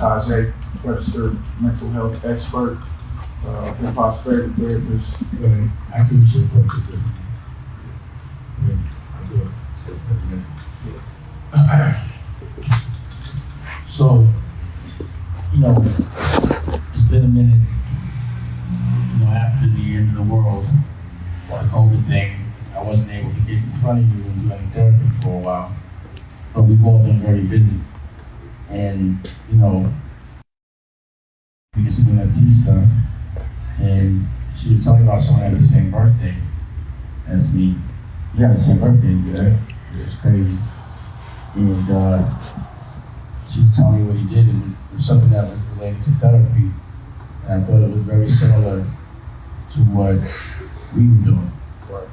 Tajay, registered mental health expert, hip-hop's favorite therapist. I can use your book to do. I'll do it. So, it's been a minute, after the end of the world, the COVID thing, I wasn't able to get in front of you and do any therapy for a while, but we've all been very busy. And, because of NFT stuff, and she was telling me about someone that had the same birthday as me. You had the same birthday, right? It was crazy. And she was telling me what he did, and it was something that was related to therapy. And I thought it was very similar to what we were doing. Right.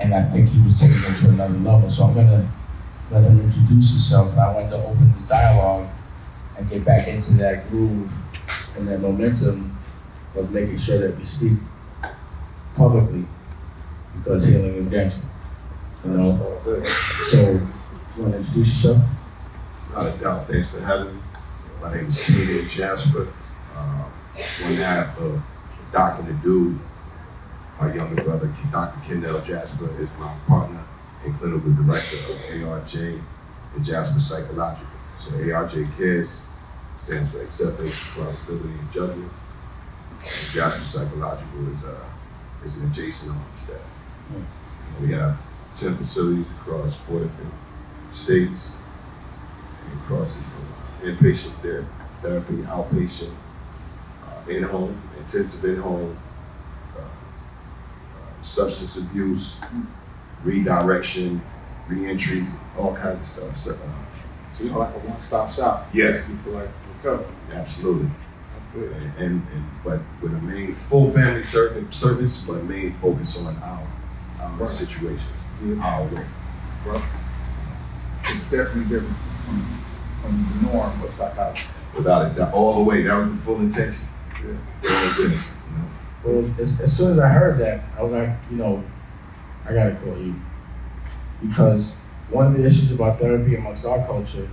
And I think he was taking it to another level. So I'm gonna let him introduce himself, and I wanted to open this dialogue and get back into that groove and that momentum of making sure that we speak publicly, because healing is gangster, So, you want to introduce yourself? Without a doubt, thanks for having me. My name is Kendall Jasper, one half of Doc and the Dude. My younger brother, Dr Kendall Jasper, is my partner and clinical director of ARJ and Jasper Psychological. So ARJ Cares stands for Acceptance, Responsibility, and Judgment. And Jasper Psychological is an adjacent arm to that. We have 10 facilities across 4 different states. It crosses from inpatient therapy, outpatient, in-home, intensive in-home, substance abuse, redirection, re-entry, all kinds of stuff. So you're like a one-stop shop. Yes. You feel like recovery. Absolutely. That's good. But with a main full family service, but main focus on our Right. situations, Yeah. our way. Bro. It's definitely different from the norm of psychology. Without it, all the way. That was the full intention. Yeah. Full intention. Well, as soon as I heard that, I was like, I gotta call you. Because one of the issues about therapy amongst our culture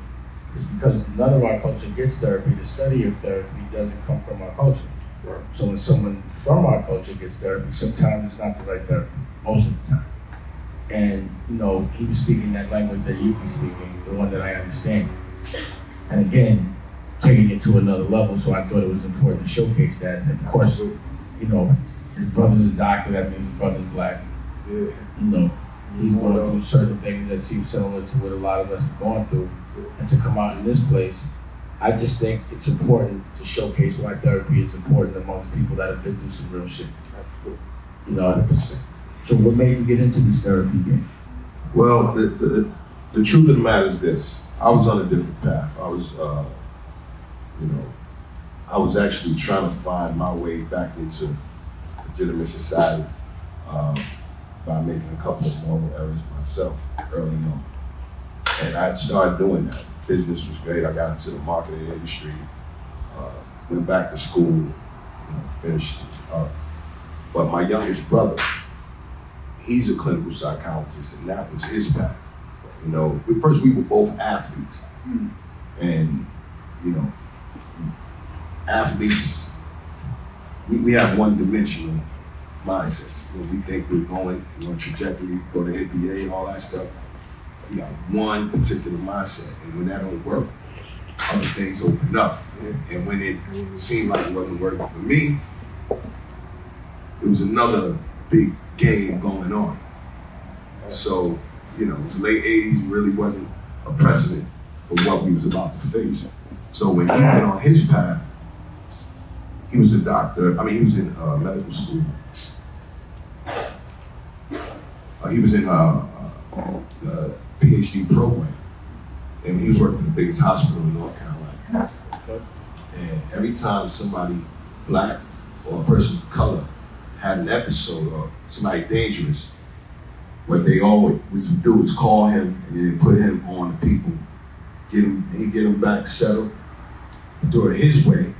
is because none of our culture gets therapy. The study of therapy doesn't come from our culture. Right. So when someone from our culture gets therapy, sometimes it's not the right therapy, most of the time. And, he was speaking that language that you be speaking, the one that I understand. And again, taking it to another level, so I thought it was important to showcase that. And of course, his brother's a doctor, that means his brother's black. Yeah. He's going through certain things that seem similar to what a lot of us have gone through. And to come out in this place, I just think it's important to showcase why therapy is important amongst people that have been through some real shit. Absolutely. So what made you get into this therapy game? Well, the truth of the matter is this. I was on a different path. I was actually trying to find my way back into legitimate society by making a couple of moral errors myself early on. And I started doing that. Business was great. I got into the marketing industry, went back to school, finished up. But my youngest brother, he's a clinical psychologist, and that was his path. First we were both athletes, and athletes, we have one-dimensional mindsets. We think we're going on a trajectory, go to NBA and all that stuff. We got one particular mindset, and when that don't work, other things open up. And when it seemed like it wasn't working for me, it was another big game going on. So, it was late 80s, really wasn't a precedent for what we was about to face. So when he went on his path, he was a doctor. He was in medical school. He was in the PhD program. And he was working for the biggest hospital in North Carolina. And every time somebody black or a person of color had an episode or somebody dangerous, what they always would do is call him and then put him on the people, he'd get him back settled, do it his way,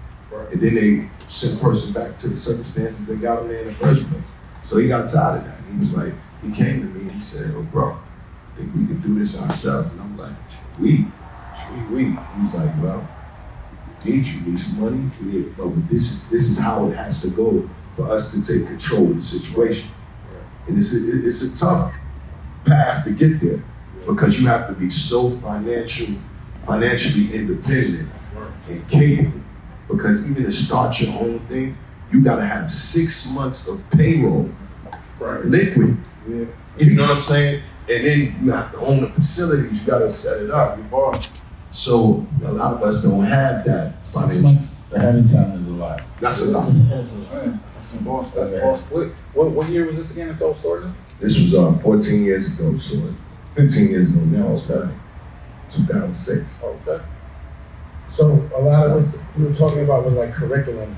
and then they send the person back to the circumstances that got him there in the first place. So he got tired of that. He was like, he came to me and he said, "Oh, bro, I think we can do this ourselves." And I'm like, we. He was like, "Well, you need some money, but this is how it has to go for us to take control of the situation. And it's a tough path to get there because you have to be so financially independent and capable. Because even to start your own thing, you gotta have 6 months of payroll, liquid. Yeah. You know what I'm saying? And then you have to own the facilities, you gotta set it up. So a lot of us don't have that. 6 months ahead of time is a lot. That's a lot. That's some boss. That's boss. What year was this again? It's all started. This was 14 years ago, so 15 years ago now. It's like 2006. Okay. So a lot of this we were talking about was like curriculum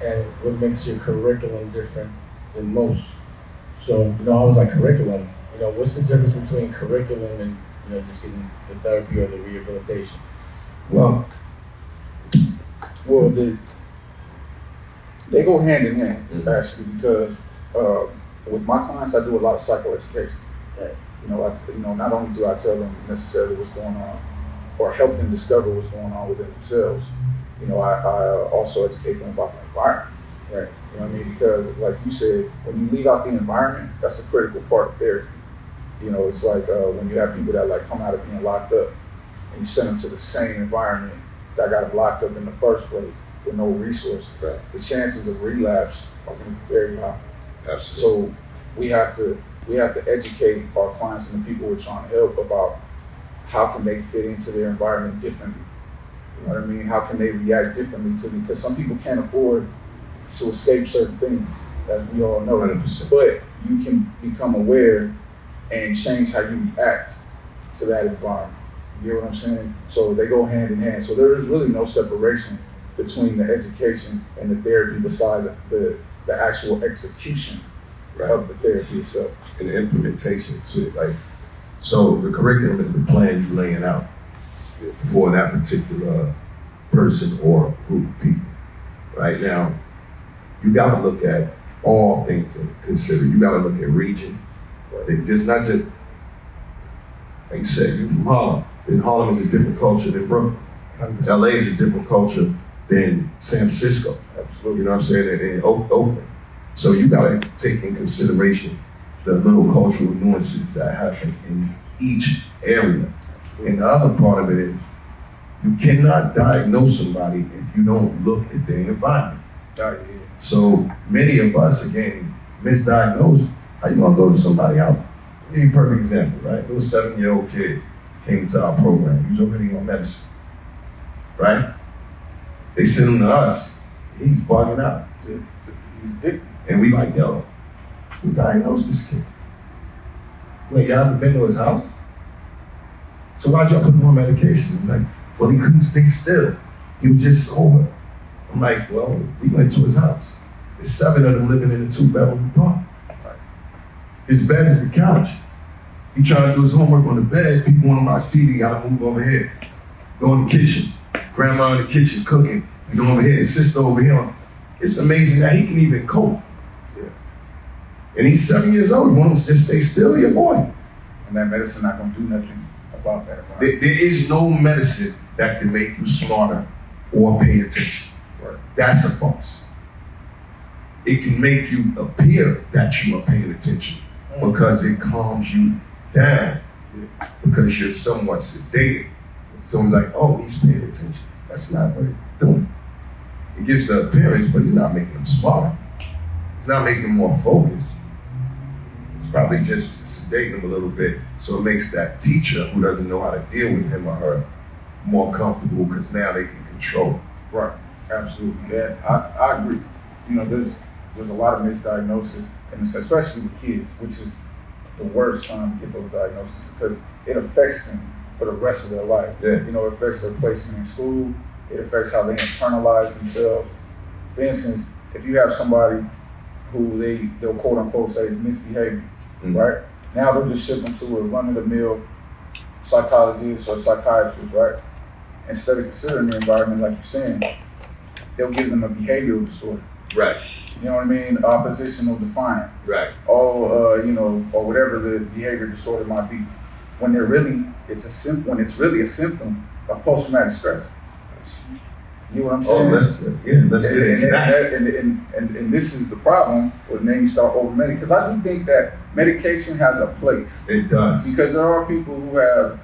and what makes your curriculum different than most. So, I was like curriculum, what's the difference between curriculum and, just getting the therapy or the rehabilitation? Well, they go hand in hand, actually, because with my clients, I do a lot of psychoeducation. Right. Not only do I tell them necessarily what's going on or help them discover what's going on within themselves, I also educate them about the environment. Right. You know what I mean? Because like you said, when you leave out the environment, that's a critical part of therapy. It's like when you have people that like come out of being locked up and you send them to the same environment that got them locked up in the first place with no resources. Right. The chances of relapse are going to be very high. Absolutely. So we have to educate our clients and the people we're trying to help about how can they fit into their environment differently. You know what I mean? How can they react differently to because some people can't afford to escape certain things, as we all know. 100%. But you can become aware and change how you react to that environment. You know what I'm saying? So they go hand in hand. So there is really no separation between the education and the therapy besides the actual execution of the therapy itself. And the implementation too. So the curriculum is the plan you're laying out for that particular person or group of people. Right now, you gotta look at all things and consider. You gotta look at region. Just not just, like you said, you're from Harlem. And Harlem is a different culture than Brooklyn. 100%. LA is a different culture than San Francisco. Absolutely. You know what I'm saying? And Oakland. So you gotta take in consideration the little cultural nuances that happen in each area. And the other part of it is, you cannot diagnose somebody if you don't look at their environment. So many of us, again, misdiagnosed. How you gonna go to somebody's house? I'll give you a perfect example, right? Little 7-year-old kid came into our program. He was already on medicine, right? They sent him to us. He's bugging out. He's addicted. And we like, yo, who diagnosed this kid? Like, y'all ever been to his house? So why'd y'all put him on medication? He's like, well, he couldn't stay still. He was just sober. I'm like, well, we went to his house. There's 7 of them living in a 2-bedroom apartment. His bed is the couch. He trying to do his homework on the bed. People want to watch TV, gotta move over here. Go in the kitchen. Grandma in the kitchen cooking. You go over here, his sister over here. It's amazing that he can even cope. Yeah. And he's 7 years old. You want him to just stay still? Your boy. And that medicine not gonna do nothing about that. There is no medicine that can make you smarter or pay attention. Right. That's a false. It can make you appear that you are paying attention because it calms you down because you're somewhat sedated. Someone's like, oh, he's paying attention. That's not what he's doing. It gives the appearance, but it's not making them smarter. It's not making them more focused. It's probably just sedating them a little bit so it makes that teacher who doesn't know how to deal with him or her more comfortable because now they can control it. Right, absolutely. Yeah, I agree. There's a lot of misdiagnosis, and especially with kids, which is the worst time to get those diagnoses because it affects them for the rest of their life. Yeah. It affects their placement in school. It affects how they internalize themselves. For instance, if you have somebody who they'll quote unquote say is misbehaving, right? Now they'll just ship them to a run-of-the-mill psychologist or psychiatrist, right? Instead of considering the environment like you're saying, they'll give them a behavioral disorder. Right. You know what I mean? Oppositional defiant. Right. Or whatever the behavior disorder might be. When it's really a symptom of post-traumatic stress. You know what I'm Oh, saying? let's get into that. And this is the problem when then you start over medicating. Because I just think that medication has a place. It does. Because there are people who have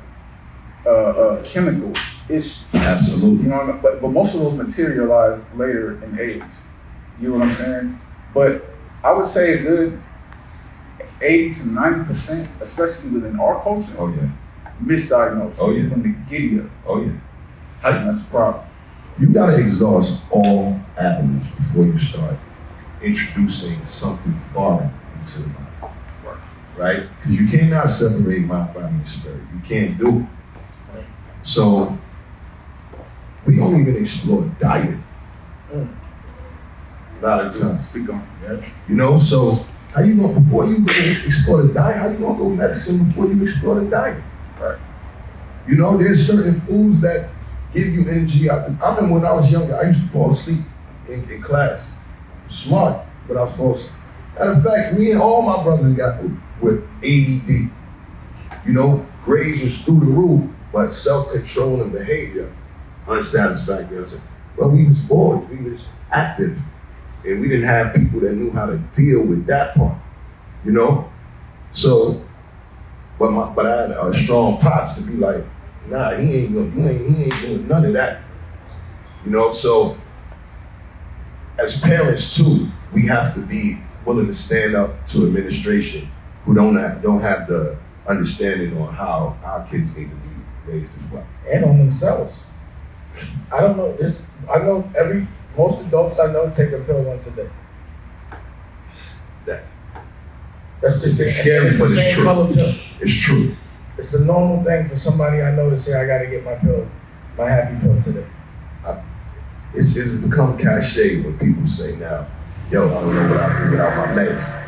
chemical issues. Absolutely. You know, but most of those materialize later in age. You know what I'm saying? But I would say a good 80 to 90%, especially within our culture, Oh yeah. misdiagnosed Oh, yeah. from the giddy-up. Oh yeah. And that's the problem. You gotta exhaust all avenues before you start introducing something foreign into the body. Right? Because you cannot separate mind, body, and spirit. You can't do it. So we don't even explore diet. A lot of times. Speak on it. You know, so how you gonna, before you explore the diet, how you gonna go medicine before you explore the diet? Right. You know, there's certain foods that give you energy. I remember when I was younger, I used to fall asleep in class. Smart, but I was falling asleep. Matter of fact, me and all my brothers got with ADD. You know, grades was through the roof, but self-control and behavior, unsatisfactory. I said, well, we was bored, we was active, and we didn't have people that knew how to deal with that part, you know? So, but I had a strong pops to be like, nah, he ain't doing none of that. You know, so as parents too, we have to be willing to stand up to administration who don't have the understanding on how our kids need to be raised as well. And on themselves. I don't know. Most adults I know take a pill once a day. That's just It's scary, but it's true. Color pill. It's true. It's a normal thing for somebody I know to say, I got to get my pill, my happy pill today. It's become cliche when people say now, yo, I don't know what I'll do without my meds.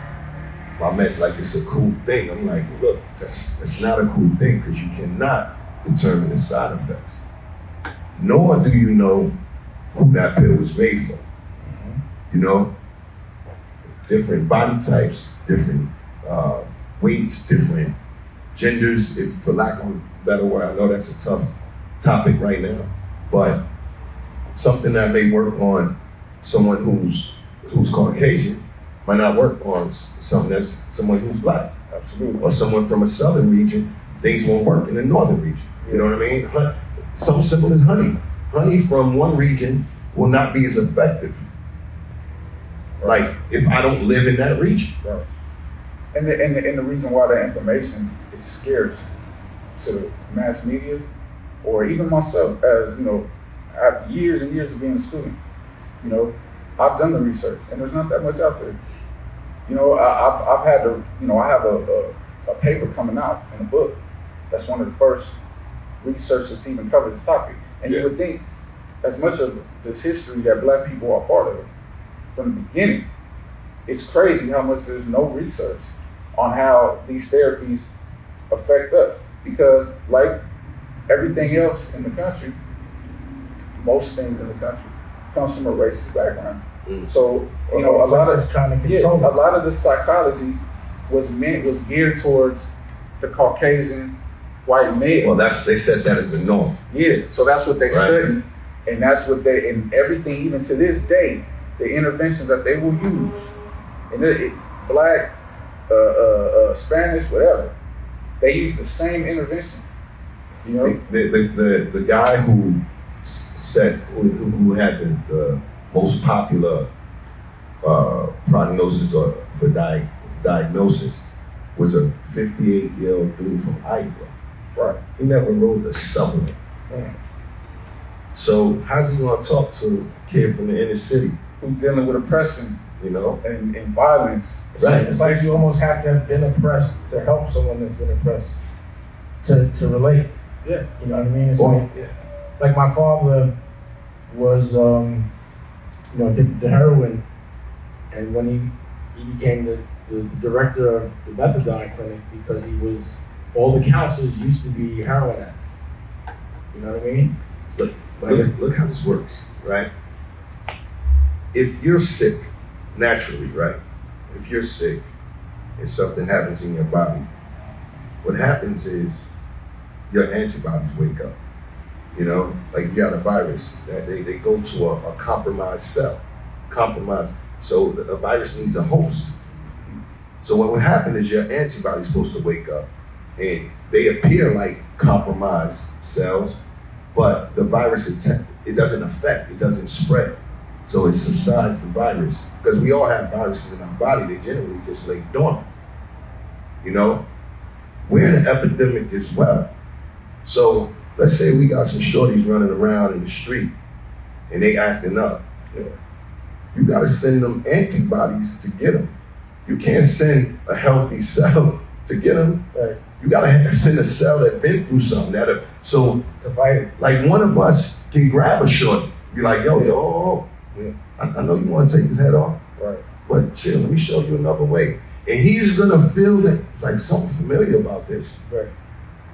My meds, like it's a cool thing. I'm like, look, that's not a cool thing because you cannot determine the side effects. Nor do you know who that pill was made for. You know, different body types, different weights, different genders, if for lack of a better word. I know that's a tough topic right now, but something that may work on someone who's Caucasian might not work on someone who's black. Absolutely. Or someone from a southern region, things won't work in the northern region. You know what I mean? Something simple as honey. Honey from one region will not be as effective. Like if I don't live in that region. Right. And the reason why that information is scarce to the mass media, or even myself, as you know, I have years and years of being a student. You know, I've done the research, and there's not that much out there. You know, I've had to, you know, I have a paper coming out in a book. That's one of the first researchers to even cover this topic. And you would think, as much of this history that Black people are part of from the beginning, it's crazy how much there's no research on how these therapies affect us. Because like everything else in the country, most things in the country comes from a racist background. So, you know, a lot of the psychology was geared towards the Caucasian white male. Well, they said that as the norm. Yeah, so that's what they study, and that's what and everything, even to this day, the interventions that they will use, and black, Spanish, whatever, they use the same intervention. You know, the guy who who had the most popular prognosis or for diagnosis was a 58-year-old dude from Iowa. right? He never rode the subway. So how's he gonna talk to a kid from the inner city? Who's dealing with oppression, You know? and violence. Right. It's like you almost have to have been oppressed to help someone that's been oppressed to relate. Yeah. You know what I mean? It's Well, like my father was, addicted to heroin, and when he became the director of the methadone clinic because all the counselors used to be heroin addicts. You know what I mean? Look how this works, right? If you're sick, naturally, right? If you're sick and something happens in your body, what happens is your antibodies wake up. You know, like you got a virus that they go to a compromised cell, compromised. So a virus needs a host. So what would happen is your antibody's supposed to wake up and they appear like compromised cells, but the virus, it doesn't affect, it doesn't spread. So it subsides the virus. Because we all have viruses in our body, they generally just lay dormant. You know, we're in an epidemic as well. So let's say we got some shorties running around in the street and they acting up. Yeah. You gotta send them antibodies to get them. You can't send a healthy cell to get them. Right. You gotta send a cell that's been through something. So to fight it. Like one of us can grab a shorty, be like, yo, yeah. I know you wanna take his head off, right? But chill, let me show you another way. And he's gonna feel that it's like something familiar about this. Right.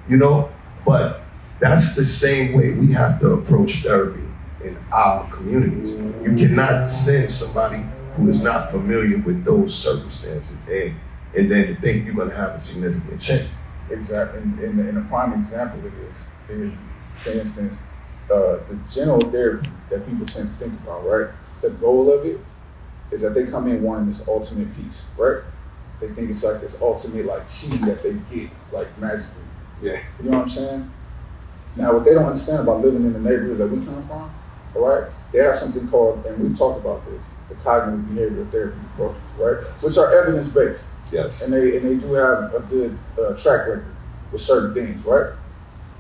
You know, but that's the same way we have to approach therapy in our communities. You cannot send somebody who is not familiar with those circumstances and then think you're gonna have a significant change. Exactly, and a prime example of this is, for instance, the general therapy that people tend to think about, right? The goal of it is that they come in wanting this ultimate peace, right? They think it's like this ultimate like chi that they get, like magically. Yeah. You know what I'm saying? Now, what they don't understand about living in the neighborhood that we come from, all right? They have something called, and we've talked about this, the cognitive behavioral therapy approaches, right? Which are evidence-based. Yes. And they do have a good track record with certain things, right?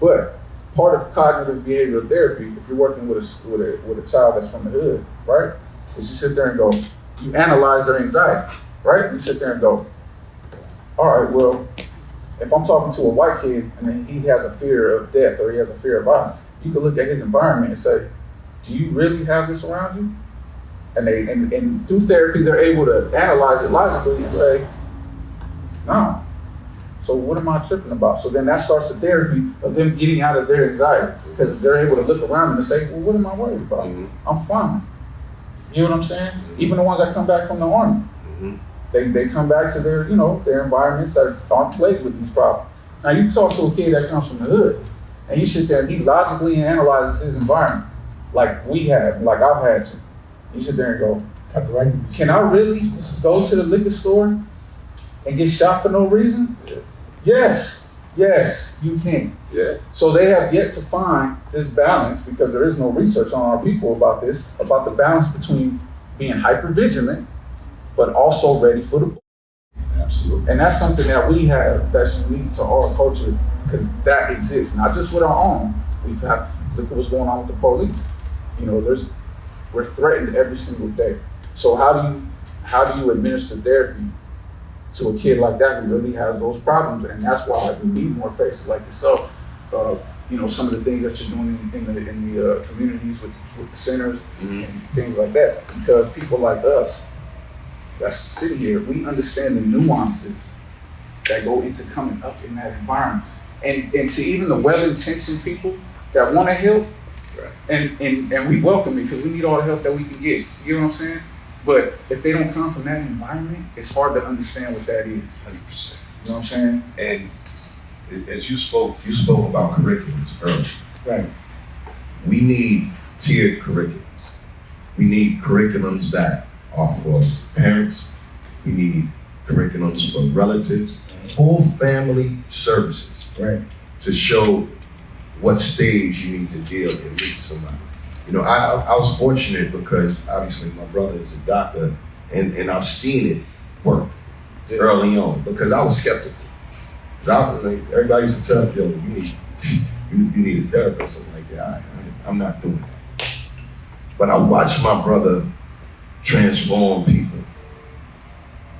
But part of cognitive behavioral therapy, if you're working with a child that's from the hood, right, is you sit there and go, you analyze their anxiety, right? You sit there and go, all right, well, if I'm talking to a white kid and then he has a fear of death or he has a fear of violence, you can look at his environment and say, do you really have this around you? And through therapy, they're able to analyze it logically and say, no. So what am I tripping about? So then that starts the therapy of them getting out of their anxiety because they're able to look around them and say, well, what am I worried about? Mm-hmm. I'm fine. You know what I'm saying? Mm-hmm. Even the ones that come back from the army, mm-hmm. they come back to their, their environments that aren't plagued with these problems. Now you talk to a kid that comes from the hood and you sit there and he logically analyzes his environment like we have, like I've had to. You sit there and go, can I really go to the liquor store and get shot for no reason? Yeah. Yes, you can. Yeah. So they have yet to find this balance because there is no research on our people about this, about the balance between being hypervigilant, but also ready for the. Absolutely. And that's something that we have that's unique to our culture because that exists, not just with our own. We've had, look at what's going on with the police. We're threatened every single day. So how do you administer therapy to a kid like that who really has those problems? And that's why we need more faces like yourself. Some of the things that you're doing in the communities with the centers mm-hmm. and things like that. Because people like us that's sitting here, we understand the nuances that go into coming up in that environment. And to even the well-intentioned people that want to help, right. and we welcome it because we need all the help that we can get. You know what I'm saying? But if they don't come from that environment, it's hard to understand what that is. 100%. You know what I'm saying? And as you spoke about curriculums earlier. Right. We need tiered curriculums. We need curriculums that are for parents. We need curriculums for relatives, full family services. Right. To show what stage you need to deal and meet somebody. I was fortunate because obviously my brother is a doctor and I've seen it work early on because I was skeptical. Everybody used to tell me, yo, you need a therapist. I'm like, yeah, I'm not doing that. But I watched my brother transform people.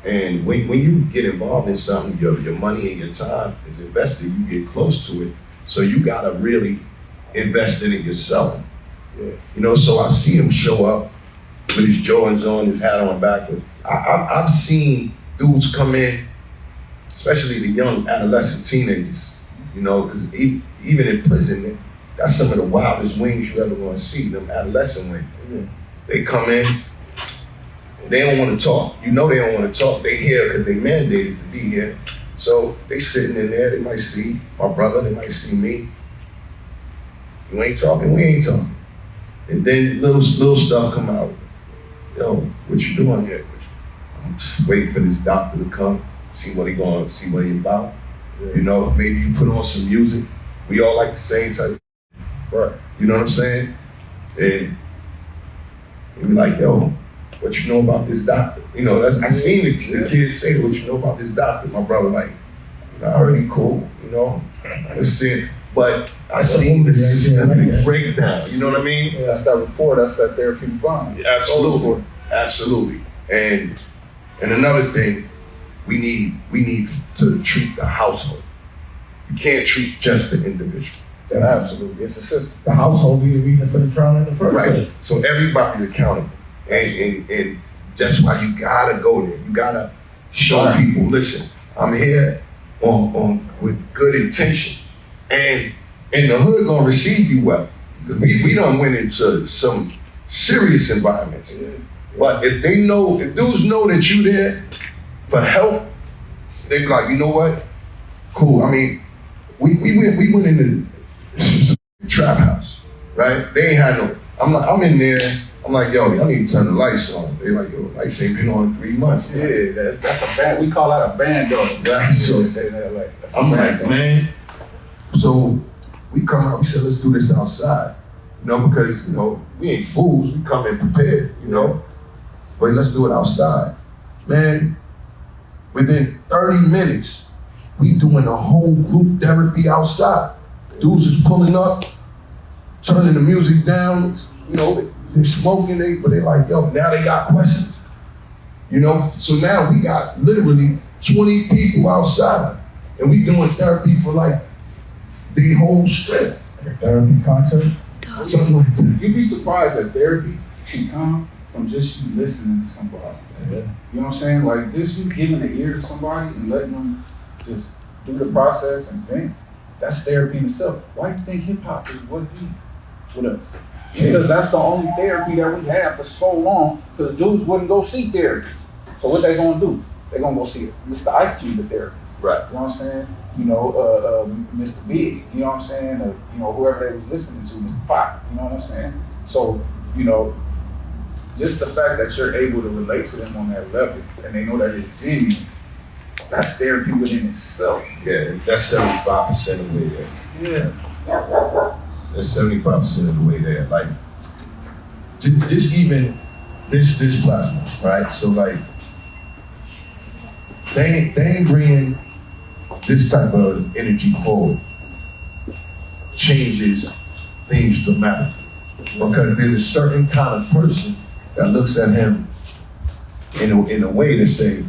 And when you get involved in something, your money and your time is invested, you get close to it. So you gotta really invest in it yourself. Yeah. So I see him show up with his Jordans on, his hat on backwards. I've seen dudes come in, especially the young adolescent teenagers, because even in prison, that's some of the wildest wings you ever gonna see, them adolescent wings. Yeah. They come in, they don't wanna talk. They don't wanna talk. They here because they mandated to be here. So they sitting in there, they might see my brother, they might see me. You ain't talking, we ain't talking. And then little stuff come out. Yo, what you doing here? I'm just waiting for this doctor to come, see what he about. Yeah. You know, maybe you put on some music. We all like the same type. Right. You know what I'm saying? And you be like, yo, what you know about this doctor? You know, I seen the kids say, what you know about this doctor? My brother like, already cool, you know? I see, but I seen the systemic breakdown, you know what I mean? Yeah, that's that report, that's that therapeutic bond. Absolutely, absolutely. And another thing, we need to treat the household. You can't treat just the individual. Yeah, absolutely, it's a system. The household be the reason for the trauma in the first place. Right, so everybody's accountable. And that's why you gotta go there. You gotta show people, listen, I'm here on with good intention. And the hood gonna receive you well. We done went into some serious environments. Yeah. But if dudes know that you there for help, they be like, you know what? Cool. I mean, we went into the trap house, right? They ain't had no, I'm in there, I'm like, yo, y'all need to turn the lights on. They like, yo, lights ain't been on in 3 months. Yeah, that's a band, we call that a band dog. Right, so I'm like, man, so we come out, we said, let's do this outside. You know, because, you know, we ain't fools, we come in prepared, you know, but let's do it outside. Man, within 30 minutes, we doing a whole group therapy outside. Dudes is pulling up, turning the music down, you know, they smoking, but they like, yo, now they got questions. You know, so now we got literally 20 people outside, and we doing therapy for like the whole strip. Like a therapy concert? Something like that. You'd be surprised that therapy can come from just you listening to somebody. Yeah. You know what I'm saying? Like just you giving the ear to somebody and letting them just do the process and think. That's therapy in itself. Why do you think hip hop is what he with us? Because that's the only therapy that we have for so long, because dudes wouldn't go see therapy. So what they gonna do? They gonna go see Mr. Ice Cube at therapy. Right. You know what I'm saying? You know, Mr. Big, you know what I'm saying? You know, whoever they was listening to, Mr. Pop, you know what I'm saying? So, you know, just the fact that you're able to relate to them on that level and they know that it's genuine, that's therapy within itself. Yeah, that's 75% of the way there. Yeah. That's 75% of the way there. Like, just even this platform, right? So like, they ain't bringing this type of energy forward changes things dramatically. Because there's a certain kind of person that looks at him in a way to say,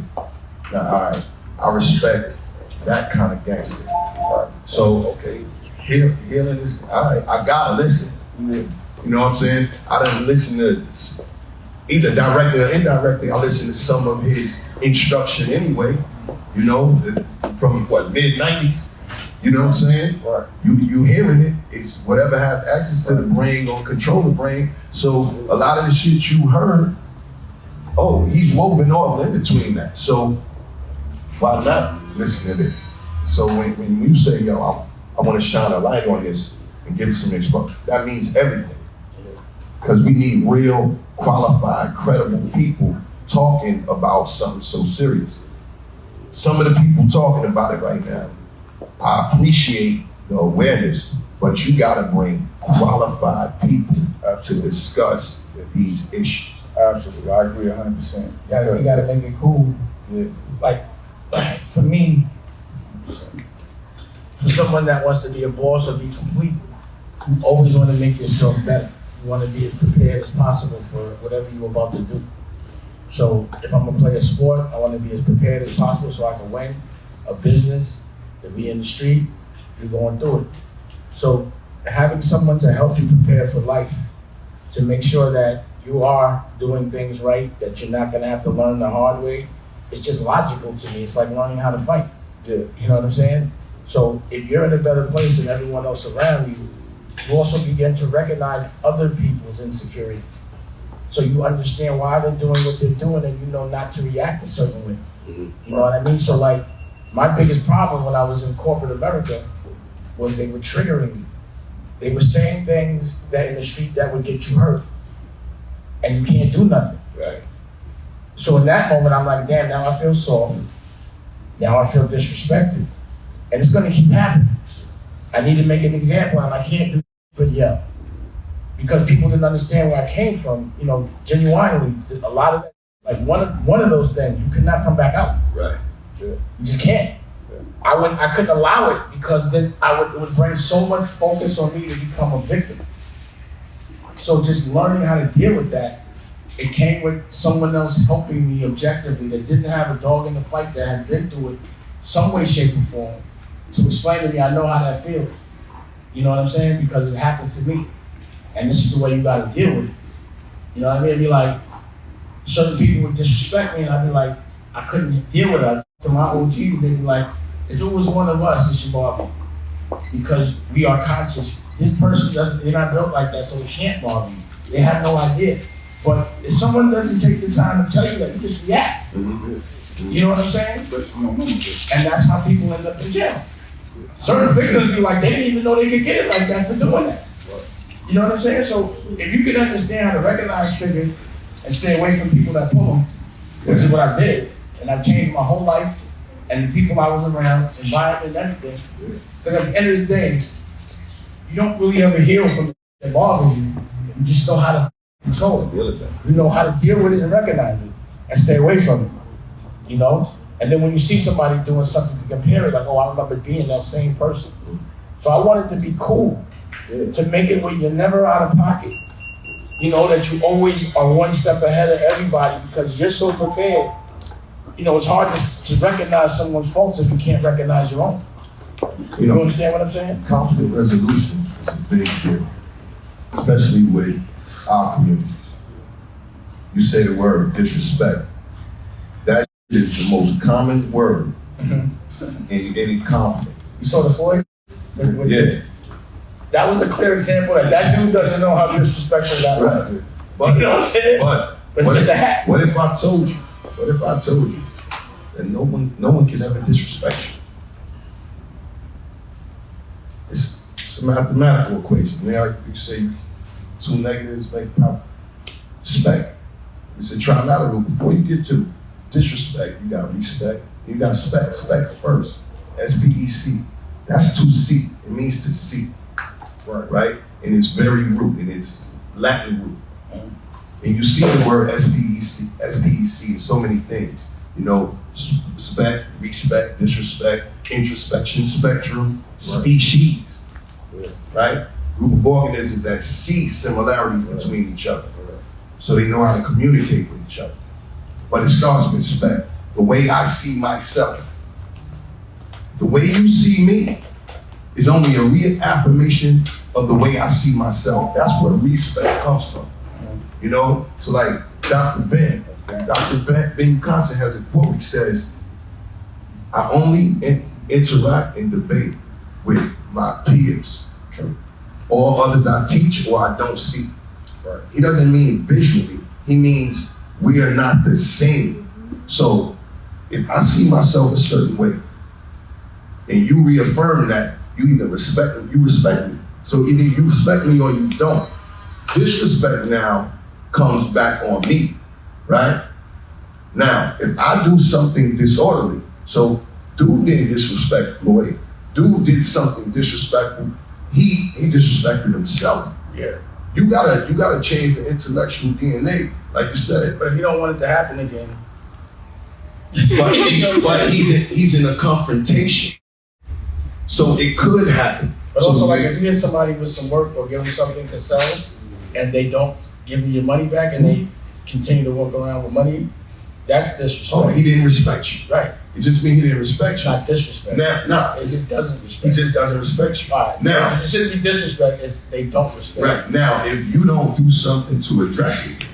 nah, I respect that kind of gangster. So, okay, healing is, I gotta listen. You know what I'm saying? I done listen to, either directly or indirectly, I listen to some of his instruction anyway, you know, from what, mid-90s? You know what I'm saying? Right. You hearing it, it's whatever has access to the brain gonna control the brain. So a lot of the shit you heard, oh, he's woven all in between that. So why not listen to this? So when you say, yo, I wanna shine a light on this and give some exposure, that means everything. Because we need real, qualified, credible people talking about something so serious. Some of the people talking about it right now, I appreciate the awareness, but you gotta bring qualified people to discuss these issues. Absolutely, I agree 100%. You gotta make it cool. Yeah. Like, for me, for someone that wants to be a boss or be complete, you always wanna make yourself better. You wanna be as prepared as possible for whatever you're about to do. So if I'm gonna play a sport, I wanna be as prepared as possible so I can win. A business, to be in the street, you're going through it. So having someone to help you prepare for life, to make sure that you are doing things right, that you're not gonna have to learn the hard way, it's just logical to me. It's like learning how to fight. Yeah. You know what I'm saying? So if you're in a better place than everyone else around you, you also begin to recognize other people's insecurities. So you understand why they're doing what they're doing and you know not to react a certain way. You know what I mean? So like, my biggest problem when I was in corporate America was they were triggering me. They were saying things that in the street that would get you hurt, and you can't do nothing. Right. So in that moment, I'm like, damn, now I feel soft. Now I feel disrespected. And it's gonna keep happening. I need to make an example, and I can't do but yell. Because people didn't understand where I came from, you know, genuinely, a lot of that, like one of those things, you could not come back out. Right. Yeah. You just can't. Yeah. I couldn't allow it because then it would bring so much focus on me to become a victim. So just learning how to deal with that, it came with someone else helping me objectively that didn't have a dog in the fight, that had been through it some way, shape, or form, to explain to me, I know how that feels. You know what I'm saying? Because it happened to me. And this is the way you gotta deal with it. You know what I mean? It'd be like, certain people would disrespect me and I'd be like, I couldn't deal with it. To my OGs, they'd be like, if it was one of us, it should bother me. Because we are conscious. This person they're not built like that, so it can't bother you. They have no idea. But if someone doesn't take the time to tell you that, you just react. Mm-hmm. You know what I'm saying? And that's how people end up in jail. Certain victims be like, they didn't even know they could get it like that for doing that. You know what I'm saying? So if you can understand how to recognize triggers and stay away from people that pull them, which is what I did, and I've changed my whole life and the people I was around, environment, everything. Because at the end of the day, you don't really ever heal from that bothers you. You just know how to control it. You know how to deal with it and recognize it and stay away from it. You know? And then when you see somebody doing something, to compare it, like, oh, I remember being that same person. So I want it to be cool, to make it where you're never out of pocket. You know, that you always are one step ahead of everybody because you're so prepared. You know, it's hard to recognize someone's faults if you can't recognize your own. You understand what I'm saying? Conflict resolution is a big deal, especially with our communities. You say the word disrespect. That is the most common word in any conflict. You saw the Floyd? Yeah. That was a clear example that dude doesn't know how disrespectful that was. But, you know what I'm saying? But it's just a hat. What if I told you? What if I told you that no one can ever disrespect you? It's a mathematical equation. You know, like you say, two negatives make power. Respect. It's a trilateral. Before you get to disrespect, you got respect. You got spec. Spec first. SPEC. That's to see. It means to see. Right? And it's very root, and it's Latin root. And you see the word SPEC in so many things. You know, spec, respect, disrespect, introspection, spectrum, species. Right? Group of organisms that see similarities between each other. So they know how to communicate with each other. But it starts with respect. The way I see myself. The way you see me is only a reaffirmation of the way I see myself. That's where respect comes from. You know? So like Dr. Ben Constant has a quote. He says, I only interact and debate with my peers. True. All others I teach or I don't see. Right. He doesn't mean visually. He means we are not the same. So if I see myself a certain way and you reaffirm that, you either respect me, you respect me. So either you respect me or you don't. Disrespect now comes back on me, right? Now, if I do something disorderly, so dude didn't disrespect Floyd, dude did something disrespectful, he disrespected himself. Yeah. You gotta change the intellectual DNA, like you said. But if you don't want it to happen again. But he's in a confrontation. So it could happen. But also, like, if you get somebody with some work or give them something to sell, and they don't give you your money back, and they continue to walk around with money, that's disrespect. Oh, he didn't respect you. Right. It just means he didn't respect you. Not disrespect. Now, it just doesn't respect. He just doesn't respect you. All right. Now, it shouldn't be disrespect. It's they don't respect. Right. Now, if you don't do something to address it,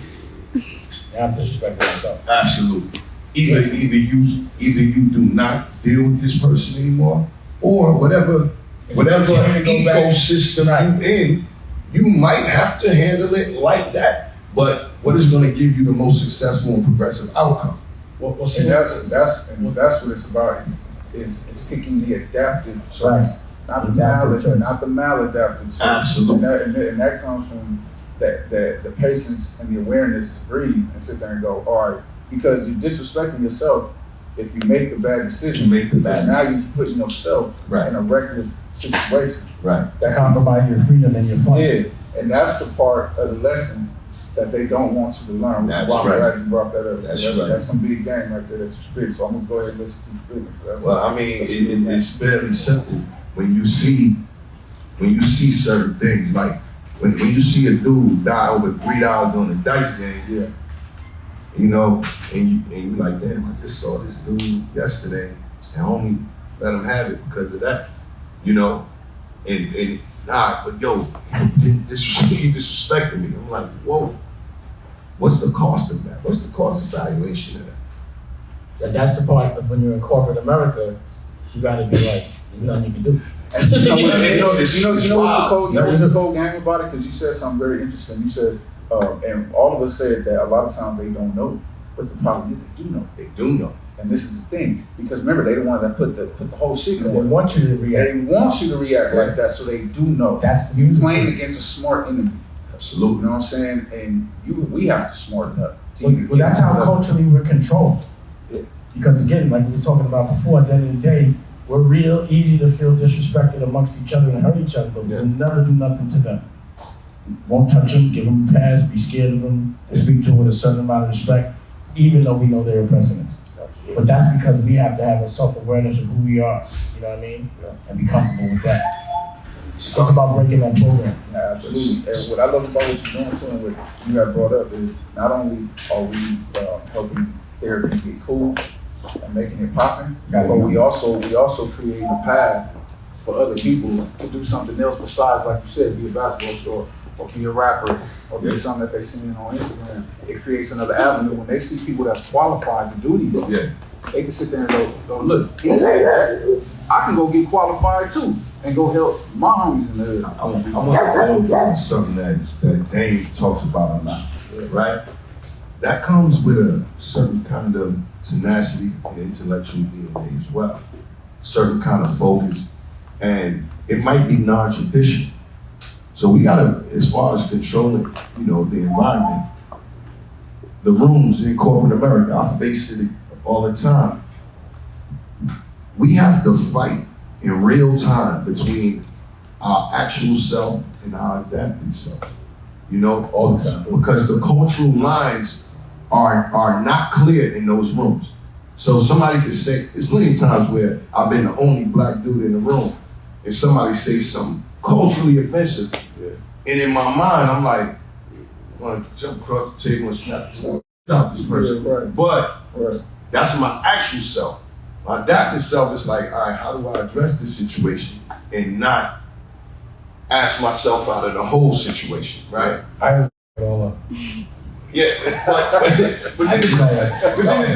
now I'm disrespecting myself. Absolutely. Either you do not deal with this person anymore, or whatever ecosystem you're in, you might have to handle it like that. But what is going to give you the most successful and progressive outcome? Well, see, that's what it's about. Is picking the adaptive choice not the Adaptive maladaptive. Absolutely. And that comes from the patience and the awareness to breathe and sit there and go, all right, because you're disrespecting yourself if you make the bad decision. Now you're putting yourself in a reckless situation. Right. That compromise your freedom and your fun. Yeah, and that's the part of the lesson that they don't want you to learn. That's why I'm right. glad you brought that up. That's some big game right there that you spit. So I'm gonna go ahead and let you keep spitting. Well, I mean, it's fairly simple. When you see certain things, like when you see a dude die over $3 on a dice game, yeah, you know, and you like, damn, I just saw this dude yesterday, and I only let him have it because of that, you know, and nah, but yo, he disrespected me. I'm like, whoa, what's the cost of that? What's the cost evaluation of that? And that's the part of when you're in corporate America, you gotta be like, there's nothing you can do. You know what's the cold game about it? Because you said something very interesting. You said, and all of us said that a lot of times they don't know, but the problem is they do know. They do know. And this is the thing, because remember, they the ones that put the whole shit in. They want you to react. They want you to react like that, so they do know. That's you playing against a smart enemy. Absolutely. You know what I'm saying? And we have to smarten up. Well, that's how culturally we're controlled. Yeah. Because again, like we were talking about before, at the end of the day, we're real easy to feel disrespected amongst each other and hurt each other, but we'll never do nothing to them. Won't touch them, give them a pass, be scared of them, and speak to them with a certain amount of respect, even though we know they're oppressing us. But that's because we have to have a self-awareness of who we are, you know what I mean? Yeah. And be comfortable with that. It's about breaking that program. Yeah, absolutely. And what I love about what you're doing too, and what you have brought up is not only are we helping therapy get cool and making it popping, but we also create a path for other people to do something else besides, like you said, be a basketball star or be a rapper or be something that they see on Instagram. It creates another avenue. When they see people that's qualified to do these things, they can sit there and go look, he did that. I can go get qualified too and go help my homies in the hood. I want to go on something that Dave talks about a lot, right? That comes with a certain kind of tenacity and intellectual DNA as well, certain kind of focus, and it might be non-traditional. So we gotta, as far as controlling, you know, the environment, the rooms in corporate America, I face it all the time. We have to fight in real time between our actual self and our adapted self, you know, all the time, because the cultural lines are not clear in those rooms. So somebody could say, there's plenty of times where I've been the only black dude in the room, and somebody says something culturally offensive, and in my mind, I'm like, I want to jump across the table and snap this person. But that's my actual self. My adaptive self is like, all right, how do I address this situation and not ask myself out of the whole situation, right? I all up. Yeah, but then the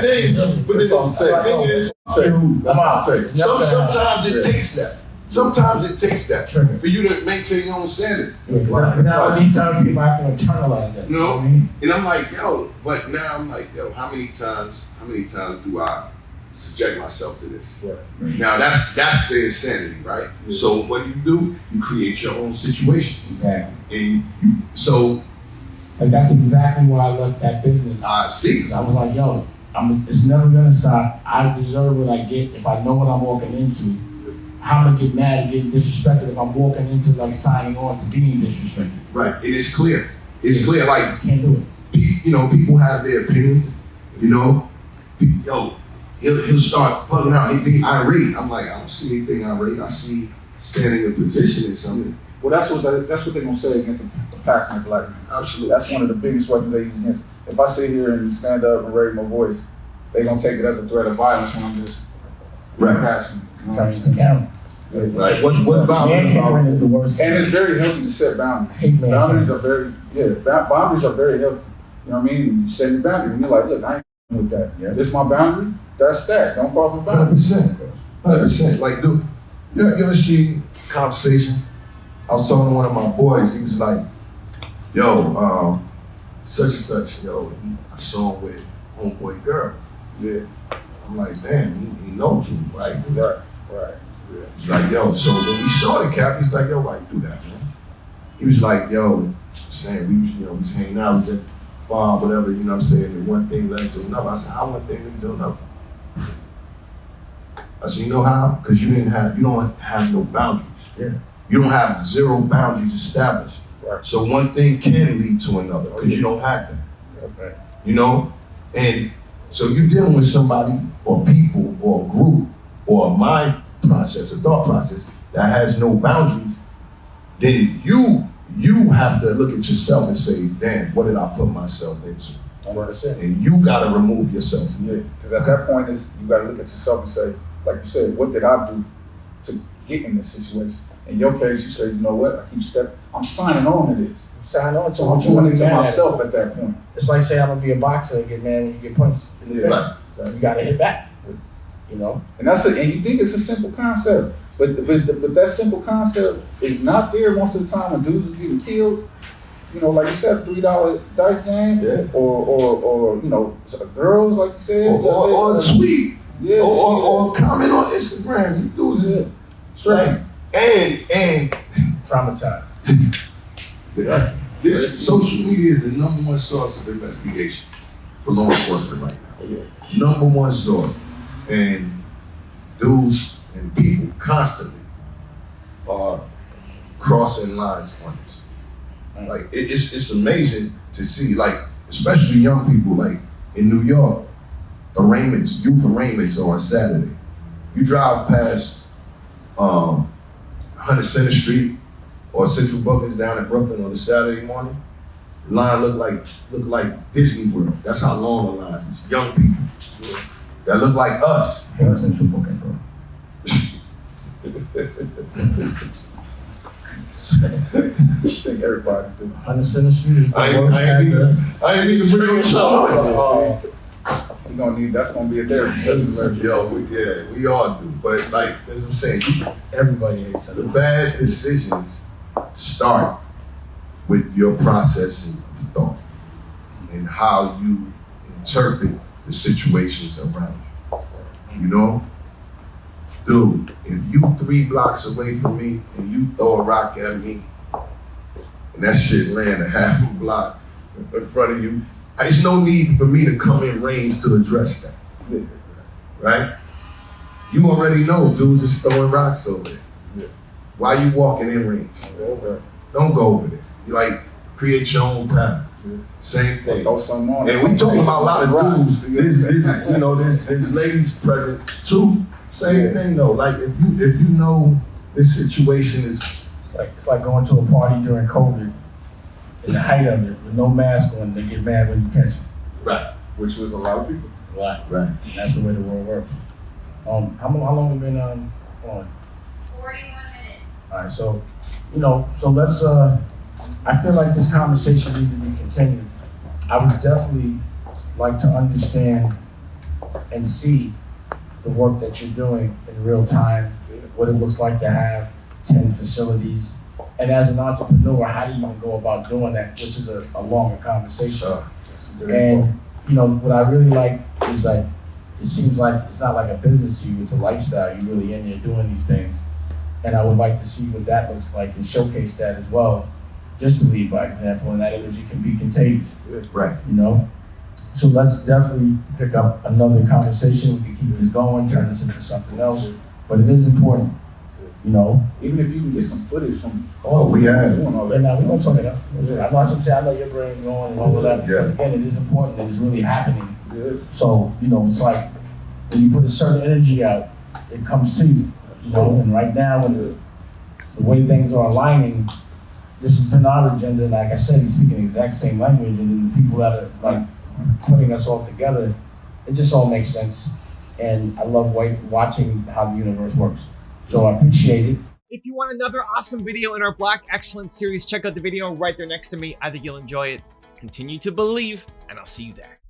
thing is, sometimes it takes that. Sometimes it takes that for you to maintain your own sanity. Now, these other people have to internalize that. You know? And I'm like, but now I'm like, how many times do I subject myself to this? Right. Now that's the insanity, right? Yeah. So what do? You create your own situations. Exactly. And so. Like that's exactly why I left that business. I see. I was like, it's never gonna stop. I deserve what I get if I know what I'm walking into. How am I get mad and get disrespected if I'm walking into like signing on to being disrespected? Right, and it's clear. It's clear. Like can't do it. You know, people have their opinions. You know, he'll start pulling out. He'll be irate. I'm like, I don't see anything irate. I see standing in position in something. Well, that's what they're gonna say against a passionate black man. Absolutely. That's one of the biggest weapons they use against. If I sit here and stand up and raise my voice, they're gonna take it as a threat of violence when I'm just passionate. Turning to camera. Right. What's boundary is the worst. And it's very healthy to set boundaries. Boundaries are very boundaries are very healthy. You know what I mean? You set your boundary and you're like, look, I ain't with that. Yeah. This is my boundary. That's that. Don't cross my boundary. 100%. Like, dude, you ever see conversation? I was talking to one of my boys. He was like, such and such, I saw him with homeboy girl. Yeah. I'm like, damn, he knows you, right? Right. He's like, yo, so when we saw the cap, he's like, yo, why you do that, man? He was like, yo, saying we was, we was hanging out, we was at the bar, whatever, you know what I'm saying, and one thing led to another. I said, how one thing led to another? I said, you know how? Because you don't have no boundaries. Yeah. You don't have 0 boundaries established. Right. So one thing can lead to another because you don't have that. Okay. You know? And so you're dealing with somebody or people or a group or a mind process, a thought process that has no boundaries, then you have to look at yourself and say, damn, what did I put myself into? 100%. And you gotta remove yourself from it. Because at that point, you got to look at yourself and say, like you said, what did I do to get in this situation? In your case, you say, you know what? I'm signing on to this. Sign on to So what I'm you want doing to it get to mad at. myself at that point. It's like saying I'm gonna be a boxer and get mad when you get punched in the face. Right. So you gotta hit back. You know? And and you think it's a simple concept, but that simple concept is not there most of the time when dudes is getting killed. You know, like you said, $3 dice game, Yeah. or girls, like you said, Or a tweet. yeah, Or comment on Instagram. You dudes is like, and traumatized. Yeah. This social media is the #1 source of investigation for law enforcement right now. #1 source. And dudes and people constantly are crossing lines on this. Like, it's amazing to see, like, especially young people, like in New York, youth arraignments are on Saturday. You drive past 100 Center Street or Central Bookings down in Brooklyn on a Saturday morning, the line look like Disney World. That's how long the line is. Young people that look like us. Yeah, Central Booking, bro. I think everybody do. 100 Center Street is the I worst ain't even bring them up. That's gonna be a therapy session. Yo, we all do. But like, as I'm saying, Everybody hates the Central. bad decisions start with your processing of thought and how you interpret the situations around you. You know? Dude, if you 3 blocks away from me and you throw a rock at me and that shit land a half a block in front of you, there's no need for me to come in range to address that. Right? You already know dudes is throwing rocks over there. Why you walking in range? Don't go over there. You like, create your own path. Same thing. Throw something on. And we talking about a lot of dudes. There's ladies present too. Same thing though. Like if you know this situation is, It's like going to a party during COVID, in the height of it, with no mask on, they get mad when you catch them. right. Which was a lot of people. Right. Right. And that's the way the world works. How long have we been on? 41 minutes. All right, so let's. I feel like this conversation needs to be continued. I would definitely like to understand and see the work that you're doing in real time, what it looks like to have 10 facilities. And as an entrepreneur, how do you even go about doing that, which is a longer conversation. And what I really like is that it seems like it's not like a business to you, it's a lifestyle. You're really in there doing these things. And I would like to see what that looks like and showcase that as well, just to lead by example, and that energy can be contagious. Right. So let's definitely pick up another conversation. We can keep this going, turn this into something else, but it is important, Even if you can get some footage from we have. doing all And that. we're gonna talk it up. I know your brain's going and all of that, because again, it is important that it's really happening. Yeah. So, it's like when you put a certain energy out, it comes to you, and right now, when the way things are aligning, this has been our agenda, and like I said, he's speaking the exact same language, and then the people that are like putting us all together, it just all makes sense. And I love watching how the universe works. So I appreciate it. If you want another awesome video in our Black Excellence series, check out the video right there next to me. I think you'll enjoy it. Continue to believe, and I'll see you there.